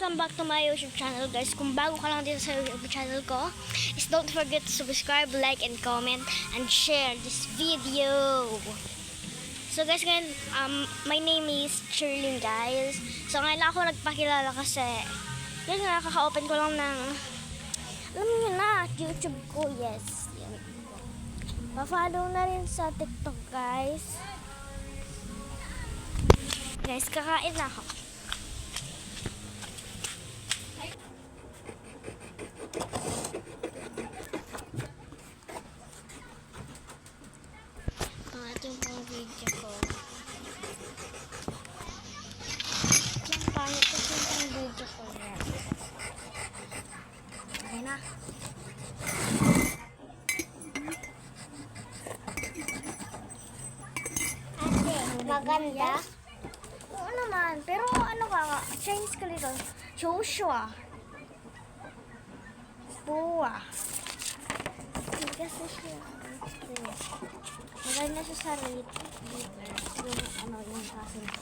welcome back to my YouTube channel, guys. Kung bago ka lang dito sa YouTube channel ko, is don't forget to subscribe, like, and comment, and share this video. So guys, ngayon, my name is Shirley, guys. So ngayon lang ako nagpakilala kasi yun nga, kaka-open ko lang ng, alam niyo na, YouTube ko, yes. Yan. Pa-follow na rin sa TikTok, guys. Guys, kakain na ako. Yung pang video ko. Yung pangit kasi yung pang video ko yan. Okay na. Ate, maganda? Oo naman. Pero ano ka? Chinese ka little. Joshua. Boa. Hindi kasi siya. Maganda siya sa rate liver. Yung kasin ko.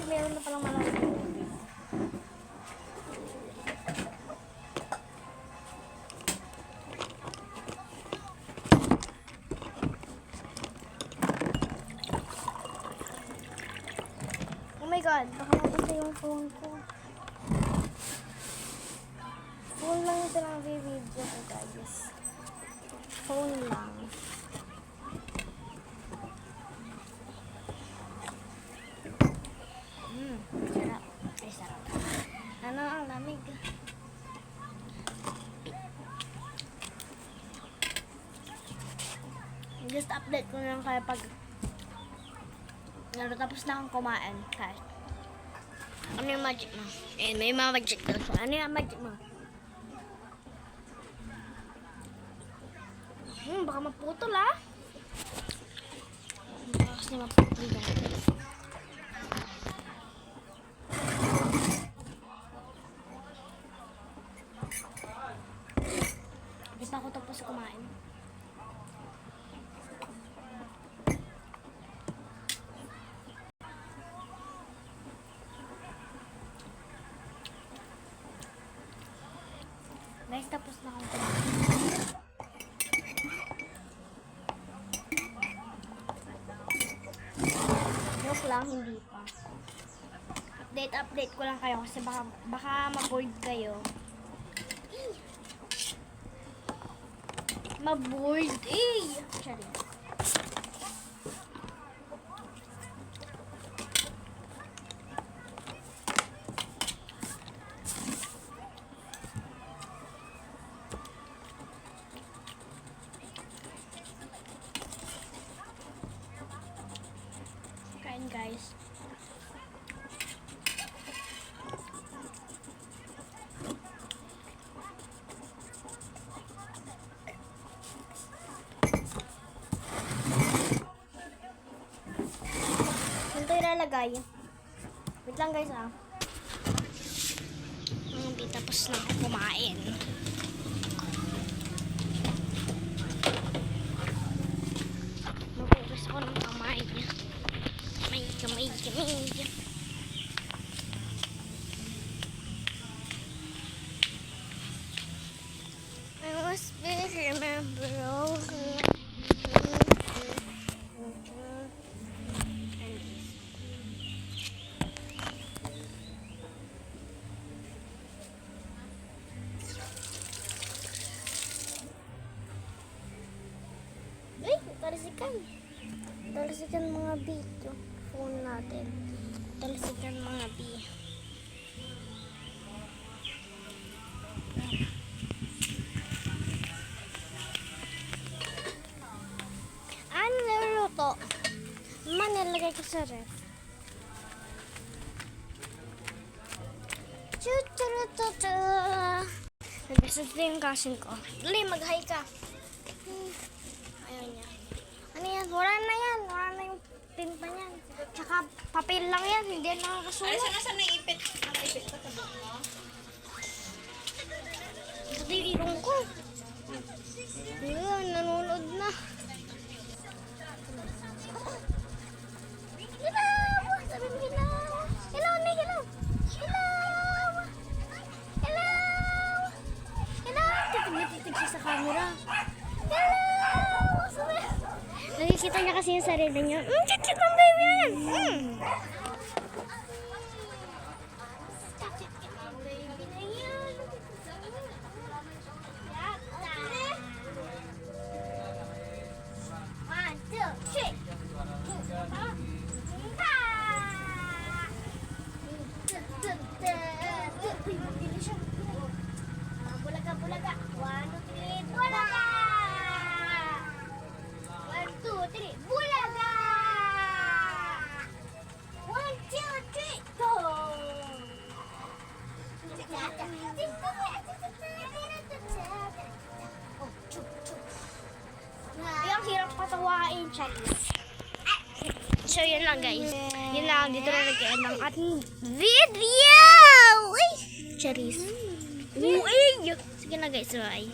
Meron na palang malaki. Oh my god, baka mapunta yung phone ko. Phone lang ito lang video ko, guys. Phone lang. Sarap. Ay, sarap. Ano ang lamig? Just update ko lang kayo pag tapos na akong kumain. Kahit ano yung magic mo? Eh, may mga magic daw. Ano yung magic mo? Baka maputol Baka kasi maputol guys. Hindi pa ako tapos kumain. Guys, tapos na akong kumain. Lang, hindi pa. Update ko lang kayo kasi baka ma-bored kayo. Ma-bored Sorry. Kain, guys. Ito ilalagay. Wait lang, guys, tapos na ako kumain. Magugas ako ng kamay niya. Kamay. I must be remember all talsikan mga video. Phone natin. Talsikan mga video. Ano niluluto? Nilagay ko sa ref. Nagkasad na yung kasin ko. Dali, mag-hi ka. Ayaw niya. Ano yan? Wala na yan. Wala na yung tinta niyan. Tsaka papel lang yan. Hindi nakakasulat. Ay, saan na ipit? Ang ipit pa sa buhok mo? Sa dilong ko. Ayun, nanonood na. Sabi mo, yung sarili niyo. Chichik ang baby na yan. One, two, three. Bulaga, bulaga. One, two, three, bulaga. One, two, three, bulaga. One, two, three, go. Yung hirap patawain, Charles. So, yun lang guys. Yun lang. Dito na nag-end ng ating video. Uy! Charis. Uy! Sige na guys. Bye.